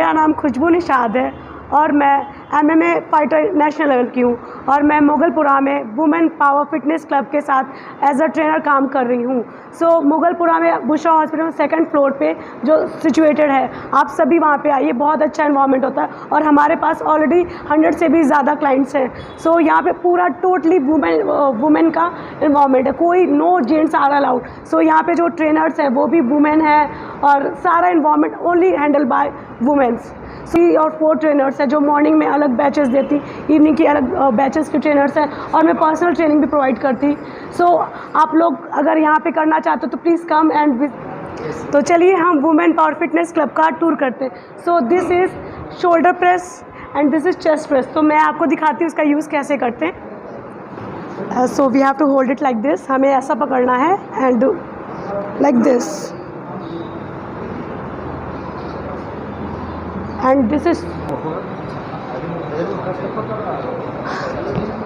मेरा नाम खुशबू निशाद है और मैं MMA फाइटर नेशनल लेवल की हूँ और मैं मुगलपुरा में वुमेन पावर फिटनेस क्लब के साथ एज अ ट्रेनर काम कर रही हूँ। सो मुगलपुरा में बुशरा हॉस्पिटल सेकंड फ्लोर पे जो सिचुएटेड है, आप सभी वहाँ पे आइए। बहुत अच्छा इन्वायरमेंट होता है और हमारे पास ऑलरेडी 100 से भी ज़्यादा क्लाइंट्स हैं। सो यहाँ पे पूरा टोटली वुमेन का इन्वायरमेंट है, कोई नो जेंट्स आर अलाउड। सो यहाँ पे जो ट्रेनर्स हैं वो भी वुमेन है और सारा environment only handle by womens. 3 और 4 ट्रेनर्स हैं जो मॉर्निंग में अलग बैचेस देती, इवनिंग की अलग बैचेस के ट्रेनर्स हैं और मैं पर्सनल ट्रेनिंग भी प्रोवाइड करती। सो आप लोग अगर यहाँ पे करना चाहते हो तो प्लीज़ कम एंड तो चलिए हम वुमेन पावर फिटनेस क्लब का टूर करते हैं। सो this is shoulder press and this is chest press. तो मैं आपको दिखाती हूँ इसका यूज़ कैसे करते हैं। So we have to hold it like this, हमें ऐसा पकड़ना है and like this and this is.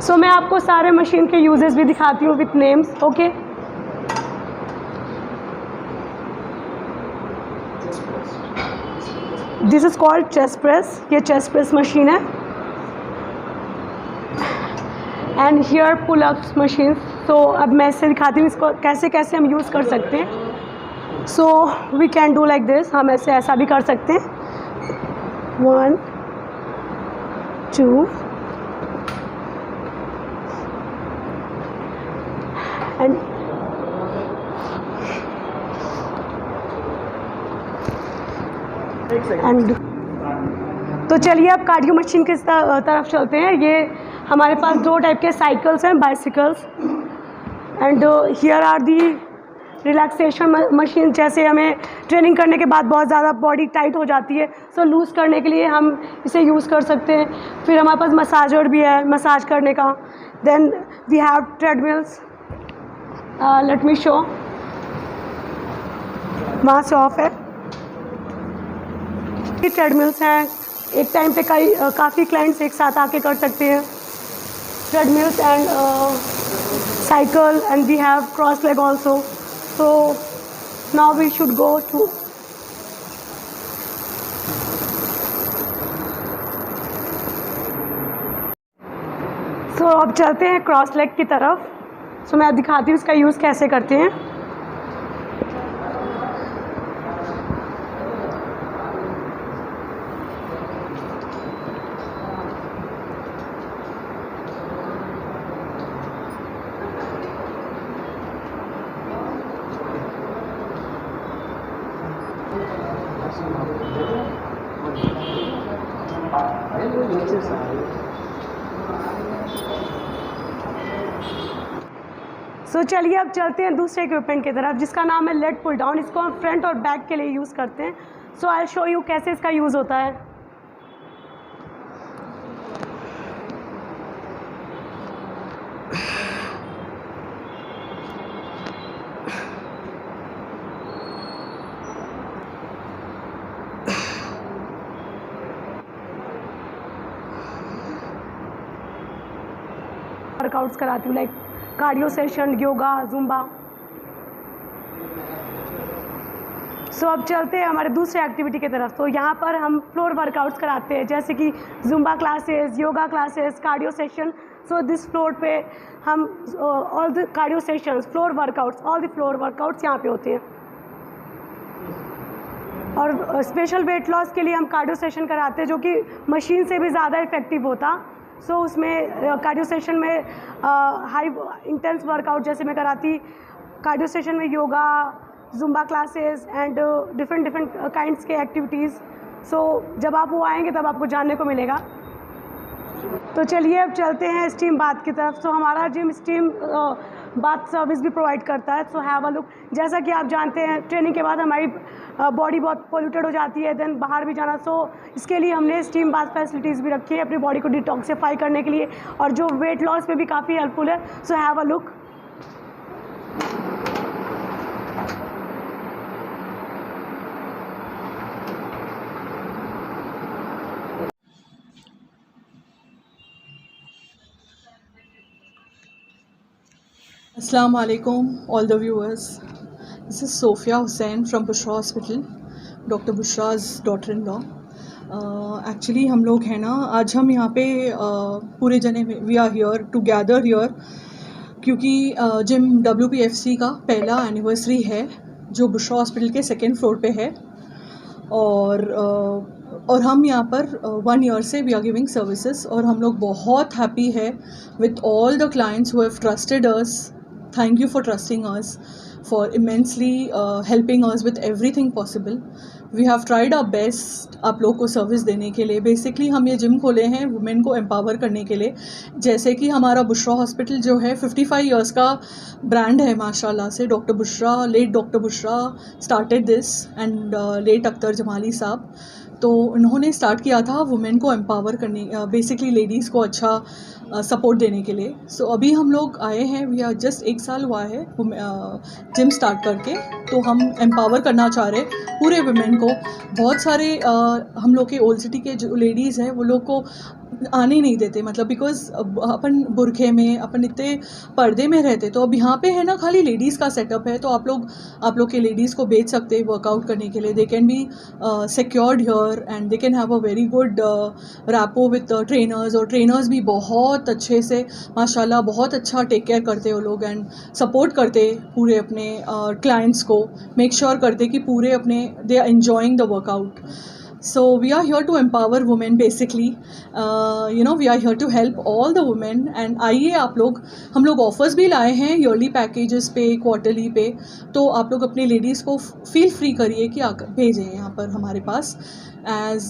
So मैं आपको सारे मशीन के यूजेस भी दिखाती हूँ with names. Okay, this is called chest press. ये चेस्ट प्रेस मशीन है and here pull ups machine. So अब मैं इससे दिखाती हूँ इसको कैसे कैसे हम यूज़ कर सकते हैं। So we can do like this, हम ऐसे ऐसा भी कर सकते हैं। 1 2 एंड तो चलिए अब कार्डियो मशीन की तरफ चलते हैं। ये हमारे पास 2 टाइप के साइकिल्स हैं, bicycles and here are the relaxation machine. जैसे हमें ट्रेनिंग करने के बाद बहुत ज़्यादा बॉडी टाइट हो जाती है, सो लूज़ करने के लिए हम इसे यूज़ कर सकते हैं। फिर हमारे पास मसाजर भी है मसाज करने का। Then we have treadmills, let me show, वहाँ से ऑफ है। ये ट्रेडमिल्स हैं, एक टाइम पे काफ़ी क्लाइंट्स एक साथ आके कर सकते हैं। Treadmills and cycle and we have cross leg also. So now we should go to अब चलते हैं क्रॉस लेग की तरफ। सो मैं दिखाती हूँ इसका यूज़ कैसे करते हैं। सो चलिए अब चलते हैं दूसरे इक्विपमेंट की तरफ जिसका नाम है लेट पुल डाउन। इसको हम फ्रंट और बैक के लिए यूज़ करते हैं। So I will show you कैसे इसका यूज़ होता है। वर्कआउट्स कराती हूँ like cardio session, yoga, Zumba. So अब चलते हैं हमारे दूसरे एक्टिविटी की तरफ। तो यहाँ पर हम फ्लोर वर्कआउट्स कराते हैं जैसे कि Zumba classes, yoga classes, cardio session. So this floor पे हम all the cardio sessions, floor workouts, all the floor workouts यहाँ पे होते हैं। और स्पेशल वेट लॉस के लिए हम कार्डियो सेशन कराते हैं जो कि मशीन से भी ज़्यादा इफेक्टिव होता। सो उसमें कार्डियो सेशन में हाई इंटेंस वर्कआउट जैसे मैं कराती, कार्डियो सेशन में yoga, Zumba classes and different kinds के एक्टिविटीज़। सो जब आप वो आएंगे तब आपको जानने को मिलेगा। तो चलिए अब चलते हैं स्टीम बाथ की तरफ। सो हमारा जिम स्टीम बाथ सर्विस भी प्रोवाइड करता है। So have a look. जैसा कि आप जानते हैं ट्रेनिंग के बाद हमारी बॉडी बहुत पोल्यूटेड हो जाती है, देन बाहर भी जाना। सो इसके लिए हमने स्टीम बाथ फैसिलिटीज़ भी रखी है अपनी बॉडी को डिटॉक्सिफाई करने के लिए और जो वेट लॉस में भी काफ़ी हेल्पफुल है। So have a look. Assalamu alaikum all the viewers. This is Sophia Hussain from Bushra Hospital, Dr. Bushra's daughter-in-law. Actually हम लोग हैं ना, आज हम यहाँ पे पूरे जने we are here to gather here क्योंकि जिम WPFC का पहला एनिवर्सरी है जो बुशरा हॉस्पिटल के 2nd फ्लोर पे है। और हम यहाँ पर 1 ईयर से वी आर गिविंग सर्विसेज और हम लोग बहुत हैप्पी है with all the clients who have trusted us. Thank you for trusting us, for immensely helping us with everything possible. We have tried our best आप लोग को service देने के लिए। बेसिकली हम ये जिम खोले हैं वुमेन को एम्पावर करने के लिए। जैसे कि हमारा बुशरा हॉस्पिटल जो है 55 इयर्स का ब्रांड है माशाल्लाह से। Doctor Bushra, late doctor Bushra started this and late Akhtar Jamali साहब, तो उन्होंने स्टार्ट किया था वुमेन को एम्पावर करने, बेसिकली लेडीज़ को अच्छा सपोर्ट देने के लिए। सो अभी हम लोग आए हैं, वी आर जस्ट 1 साल हुआ है जिम स्टार्ट करके, तो हम एम्पावर करना चाह रहे पूरे वुमेन को। बहुत सारे हम लोग के ओल्ड सिटी के जो लेडीज़ हैं वो लोग को आने नहीं देते, मतलब बिकॉज अपन बुरखे में, अपन इतने पर्दे में रहते। तो अब यहाँ पे है ना खाली लेडीज़ का सेटअप है, तो आप लोग के लेडीज़ को भेज सकते हैं वर्कआउट करने के लिए। They can be secured here and they can have a very good rapport with trainers, और ट्रेनर्स भी बहुत अच्छे से माशाल्लाह बहुत अच्छा टेक केयर करते वो लोग एंड सपोर्ट करते पूरे अपने क्लाइंट्स को, मेक श्योर करते कि पूरे अपने they are enjoying the workout. So we are here to empower women basically. We are here to help all the women and आइए आप लोग, हम लोग ऑफर्स भी लाए हैं ईयरली पैकेजेस पे, क्वार्टरली पे। तो आप लोग अपनी लेडीज़ को फील फ्री करिए कि आकर भेजें यहाँ पर हमारे पास, as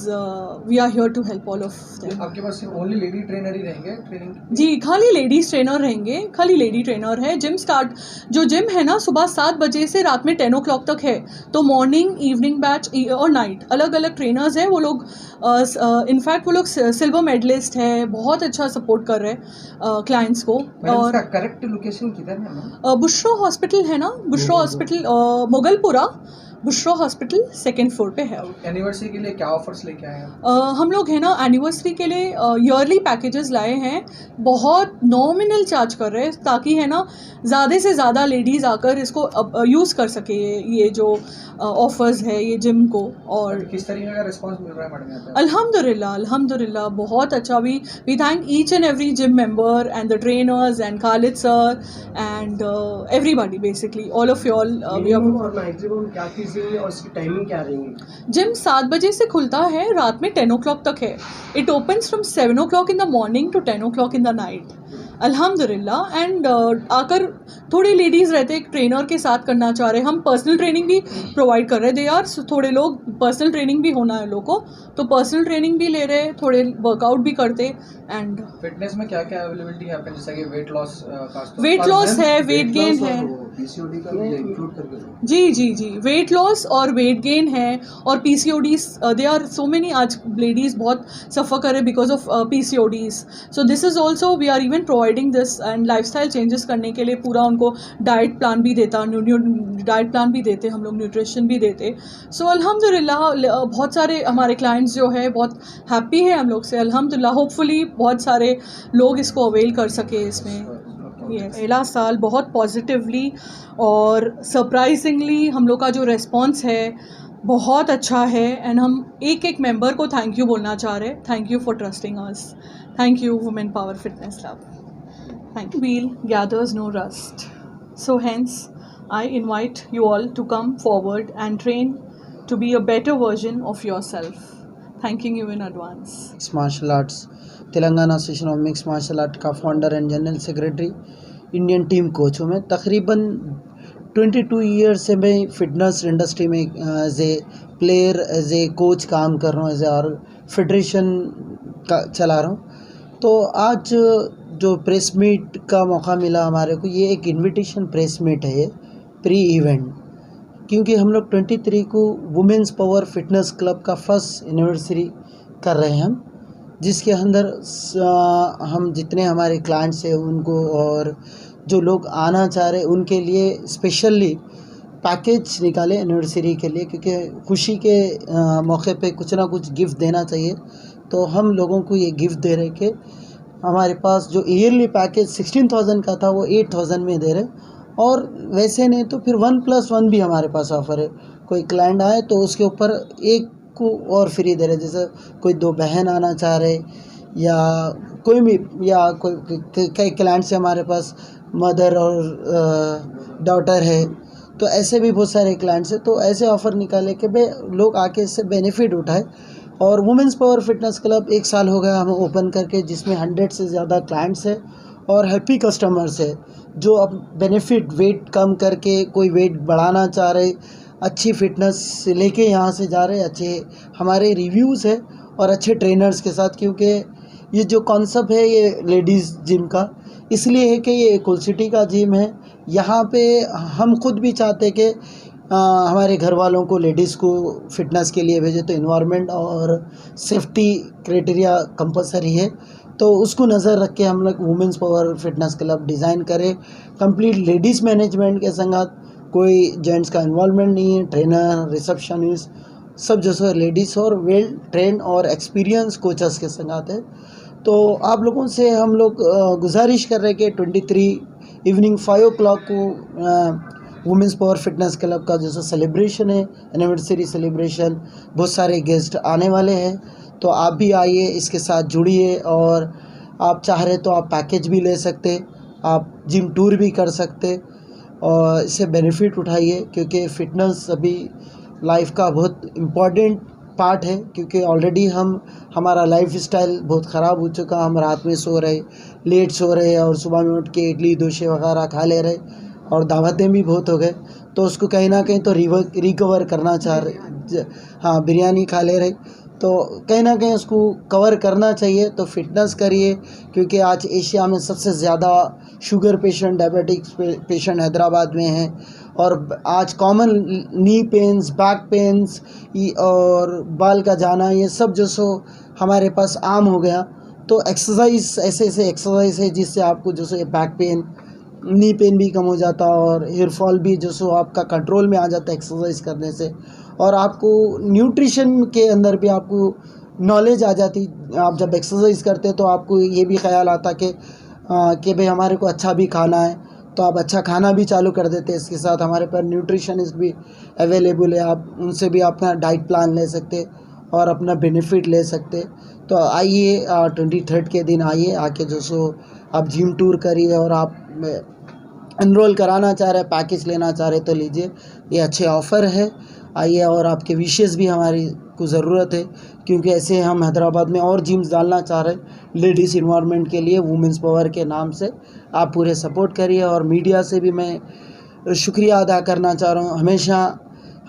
we are here to help all of them. आपके पास सिर्फ ओनली लेडी ट्रेनर ही रहेंगे ट्रेनिंग? जी, खाली लेडीज़ ट्रेनर रहेंगे, खाली लेडी ट्रेनर है। जो जिम है ना सुबह 7 बजे से रात में 10 o'clock तक है, तो मॉर्निंग, इवनिंग बैच और नाइट अलग अलग ट्रेनर्स हैं। वो लोग इनफैक्ट वो लोग सिल्वर मेडलिस्ट है, बहुत अच्छा सपोर्ट कर रहे हैं क्लाइंट्स को। और करेक्ट लोकेशन किधर है? बुशरा हॉस्पिटल है ना, Bushra hospital Mughalpura, Bushra hospital 2nd floor पे है। एनिवर्सरी के लिए क्या ऑफर्स लेके आए हैं? हम लोग है ना एनिवर्सरी के लिए ईयरली पैकेजेस लाए हैं, बहुत नॉमिनल चार्ज कर रहे हैं ताकि है ना ज़्यादा से ज़्यादा लेडीज़ आकर इसको यूज़ कर सके ये जो ऑफर्स है ये जिम को। और किस तरीके का रिस्पांस मिल रहा है मैडम यहाँ पे? अल्हम्दुलिल्लाह बहुत अच्छा। We thank each and every gym member and the trainers and Khalid sir and everybody, basically all of you all. क्या फीस है और इसकी टाइमिंग क्या रहेगी? जिम 7 बजे से खुलता है, रात में 10 o'clock तक है। It opens from 7 o'clock in the morning to 10 o'clock in the night, अल्हम्दुलिल्लाह। एंड आकर थोड़ी लेडीज़ रहते एक ट्रेनर के साथ करना चाह रहे, हम पर्सनल ट्रेनिंग भी प्रोवाइड कर रहे। दे आर थोड़े लोग पर्सनल ट्रेनिंग भी होना है लोगों को, तो पर्सनल ट्रेनिंग भी ले रहे, थोड़े वर्कआउट भी करते। एंड फिटनेस में क्या क्या अवेलेबिलिटी है आपके, जैसे कि वेट लॉस है, वेट गेन है। पीसीओडी का भी इंक्लूड करके? जी, वेट लॉस और वेट गेन है, और PCODs, they are so many. आज लेडीज़ बहुत सफ़र कर रहे because of PCODs। So this is also we are even providing this, and lifestyle changes करने के लिए पूरा उनको डाइट प्लान भी देता, डाइट प्लान भी देते हम लोग, न्यूट्रिशन भी देते। सो अल्हम्दुलिल्लाह बहुत सारे हमारे क्लाइंट्स जो है बहुत हैप्पी है हम लोग से, अल्हम्दुलिल्लाह। होपफुली बहुत सारे लोग इसको अवेल कर सके इसमें। पहला साल बहुत पॉजिटिवली और सरप्राइजिंगली हम लोग का जो रेस्पॉन्स है बहुत अच्छा है, एंड हम एक मेंबर को थैंक यू बोलना चाह रहे हैं। Thank you for trusting us, thank you women power fitness lab, thank you. Wheel gathers no rust, so hence I invite you all to come forward and train to be a better version of yourself. Thanking you in advance. Mixed martial arts, Telangana association of mixed martial art का founder and general secretary, Indian team coach हूँ मैं। तकरीबन 22 years से मैं fitness industry में as a player, as a coach काम कर रहा हूँ, एज ए और फेडरेशन का चला रहा हूँ। तो आज जो प्रेस मीट का मौका मिला हमारे को, ये एक इनविटेशन प्रेस मीट है, ये प्री इवेंट, क्योंकि हम लोग 23 को वुमेंस पावर फिटनेस क्लब का फर्स्ट एनिवर्सरी कर रहे हैं हम, जिसके अंदर हम जितने हमारे क्लाइंट्स हैं उनको और जो लोग आना चाह रहे उनके लिए स्पेशली पैकेज निकाले एनिवर्सरी के लिए, क्योंकि खुशी के मौके पे कुछ ना कुछ गिफ्ट देना चाहिए। तो हम लोगों को ये गिफ्ट दे रहे कि हमारे पास जो ईयरली पैकेज 16,000 का था वो 8,000 में दे रहे, और वैसे नहीं तो फिर 1+1 भी हमारे पास ऑफ़र है। कोई क्लाइंट आए तो उसके ऊपर एक को और फ्री दे रहे, जैसे कोई दो बहन आना चाह रहे या कोई भी, या कोई कई क्लाइंट्स है हमारे पास मदर और डॉटर है, तो ऐसे भी बहुत सारे क्लाइंट्स हैं। तो ऐसे ऑफ़र निकाले कि भाई लोग आके इससे बेनिफिट उठाए। और वुमेंस पावर फिटनेस क्लब 1 साल हो गया हमें ओपन करके, जिसमें 100 से ज़्यादा क्लाइंट्स हैं और हैप्पी कस्टमर्स है जो अब बेनिफिट वेट कम करके कोई वेट बढ़ाना चाह रहे, अच्छी फिटनेस लेके यहाँ से जा रहे, अच्छे हमारे रिव्यूज़ है और अच्छे ट्रेनर्स के साथ। क्योंकि ये जो कॉन्सेप्ट है ये लेडीज़ जिम का इसलिए है कि ये कुल सिटी का जिम है। यहाँ पे हम खुद भी चाहते कि हमारे घर वालों को, लेडीज़ को फिटनेस के लिए भेजे, तो इन्वायरमेंट और सेफ्टी क्राइटेरिया कंपलसरी है, तो उसको नज़र रख के हम लोग women's power fitness club design करें। कंप्लीट लेडीज़ मैनेजमेंट के संगत, कोई जेंट्स का इन्वॉल्वमेंट नहीं है, ट्रेनर, रिसेप्शनिस्ट सब जो सो लेडीज़ और वेल ट्रेन और एक्सपीरियंस कोचेस के संगत है। तो आप लोगों से हम लोग गुजारिश कर रहे हैं कि 23 इवनिंग 5 o'clock को वुमेंस पावर फिटनेस क्लब का जैसा सेलिब्रेशन है, एनिवर्सरी सेलिब्रेशन, बहुत सारे गेस्ट आने वाले हैं, तो आप भी आइए, इसके साथ जुड़िए। और आप चाह रहे तो आप पैकेज भी ले सकते, आप जिम टूर भी कर सकते और इससे बेनिफिट उठाइए। क्योंकि फ़िटनेस अभी लाइफ का बहुत इम्पॉर्टेंट पार्ट है, क्योंकि ऑलरेडी हमारा लाइफ स्टाइल बहुत ख़राब हो चुका। हम रात में सो रहे, लेट सो रहे और सुबह में उठ के इडली डोसे वगैरह खा ले रहे और दावतें भी बहुत हो गए, तो उसको कहीं ना कहीं तो रिकवर करना चाह रहे। हाँ, बिरयानी खा ले रहे, तो कहीं ना कहीं उसको कवर करना चाहिए। तो फिटनेस करिए, क्योंकि आज एशिया में सबसे ज़्यादा sugar patient, diabetics patient Hyderabad में हैं। और आज कॉमन नी पेन्स, बैक पेन्स और बाल का जाना, ये सब जो सो हमारे पास आम हो गया। तो एक्सरसाइज, ऐसे एक्सरसाइज है जिससे आपको जो सो ये बैक पेन, नी पेन भी कम हो जाता और हेयर फॉल भी जो सो आपका कंट्रोल में आ जाता है एक्सरसाइज करने से। और आपको न्यूट्रिशन के अंदर भी आपको नॉलेज आ जाती। आप जब एक्सरसाइज करते तो आपको ये भी ख्याल आता कि भाई हमारे को अच्छा भी खाना है, तो आप अच्छा खाना भी चालू कर देते। इसके साथ हमारे पास न्यूट्रिशनिस्ट भी अवेलेबल है, आप उनसे भी अपना डाइट प्लान ले सकते और अपना बेनिफिट ले सकते। तो आइए 23 के दिन आइए, आके जो सो आप जिम टूर करिए। और आप एनरोल कराना चाह रहे, पैकेज लेना चाह रहे तो लीजिए, ये अच्छे ऑफ़र है। आइए, और आपके विशेज़ भी हमारी को ज़रूरत है, क्योंकि ऐसे हम हैदराबाद में और जिम्स डालना चाह रहे लेडीज़ इन्वायरमेंट के लिए, वुमेंस पावर के नाम से। आप पूरे सपोर्ट करिए। और मीडिया से भी मैं शुक्रिया अदा करना चाह रहा हूँ, हमेशा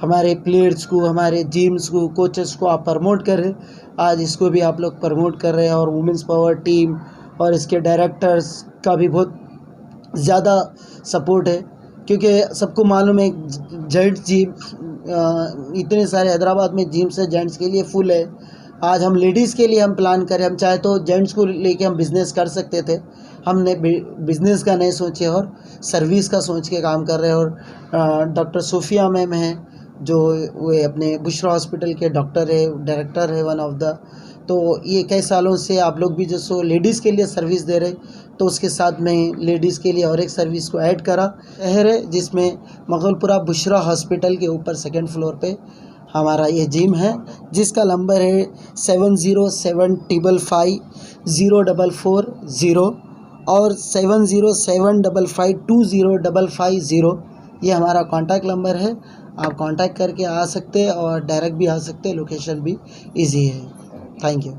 हमारे प्लेयर्स को, हमारे जिम्स को, कोचेस को आप प्रमोट करें। आज इसको भी आप लोग प्रमोट कर रहे हैं। और वुमेंस पावर टीम और इसके डायरेक्टर्स का भी बहुत ज़्यादा सपोर्ट है, क्योंकि सबको मालूम है जेंट्स जिम इतने सारे हैदराबाद में जिम्स है जेंट्स के लिए फुल है। आज हम लेडीज़ के लिए हम प्लान करें, हम चाहे तो जेंट्स को लेके हम बिज़नेस कर सकते थे, हमने बिज़नेस का नहीं सोचे और सर्विस का सोच के काम कर रहे हैं। और डॉक्टर सोफिया मैम हैं जो वे अपने बुशरा हॉस्पिटल के डॉक्टर है, डायरेक्टर है वन ऑफ द। तो ये कई सालों से आप लोग भी जो सो लेडीज़ के लिए सर्विस दे रहे, तो उसके साथ में लेडीज़ के लिए और एक सर्विस को ऐड करा। शहर है जिसमें मुगलपुरा बुशरा हॉस्पिटल के ऊपर 2nd फ्लोर पे हमारा ये जिम है, जिसका नंबर है 7075504440 और 7075520550। ये हमारा कॉन्टैक्ट नंबर है, आप कांटेक्ट करके आ सकते हैं और डायरेक्ट भी आ सकते हैं, लोकेशन भी इजी है। Thank you.